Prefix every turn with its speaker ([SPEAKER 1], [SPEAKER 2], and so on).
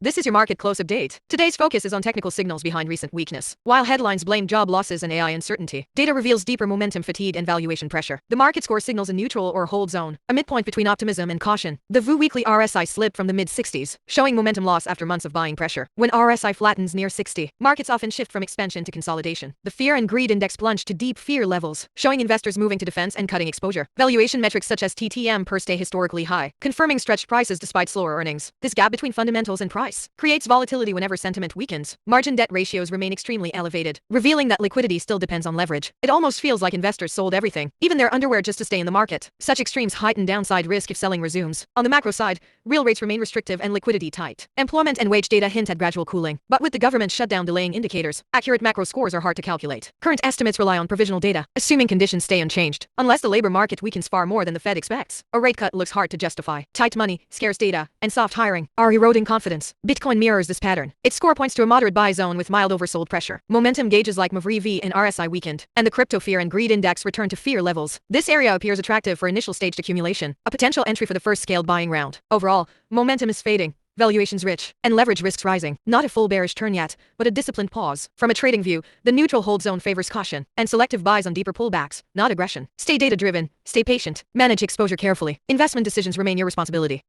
[SPEAKER 1] This is your market close update. Today's focus is on technical signals behind recent weakness. While headlines blame job losses and AI uncertainty, data reveals deeper momentum fatigue and valuation pressure. The market score signals a neutral or hold zone, a midpoint between optimism and caution. The VU weekly RSI slipped from the mid-60s, showing momentum loss after months of buying pressure. When RSI flattens near 60, markets often shift from expansion to consolidation. The fear and greed index plunged to deep fear levels, showing investors moving to defense and cutting exposure. Valuation metrics such as TTM per stay historically high, confirming stretched prices despite slower earnings. This gap between fundamentals and price creates volatility whenever sentiment weakens. Margin debt ratios remain extremely elevated, revealing that liquidity still depends on leverage. It almost feels like investors sold everything, even their underwear, just to stay in the market. Such extremes heighten downside risk if selling resumes. On the macro side, real rates remain restrictive and liquidity tight. Employment and wage data hint at gradual cooling, but with the government shutdown delaying indicators, accurate macro scores are hard to calculate. Current estimates rely on provisional data, assuming conditions stay unchanged. Unless the labor market weakens far more than the Fed expects, a rate cut looks hard to justify. Tight money, scarce data, and soft hiring are eroding confidence. Bitcoin mirrors this pattern. Its score points to a moderate buy zone with mild oversold pressure. Momentum gauges like MAVRE and RSI weakened, and the crypto fear and greed index return to fear levels. This area appears attractive for initial staged accumulation, a potential entry for the first scaled buying round. Overall, momentum is fading, valuations rich, and leverage risks rising. Not a full bearish turn yet, but a disciplined pause. From a trading view, the neutral hold zone favors caution and selective buys on deeper pullbacks, not aggression. Stay data driven, stay patient, manage exposure carefully. Investment decisions remain your responsibility.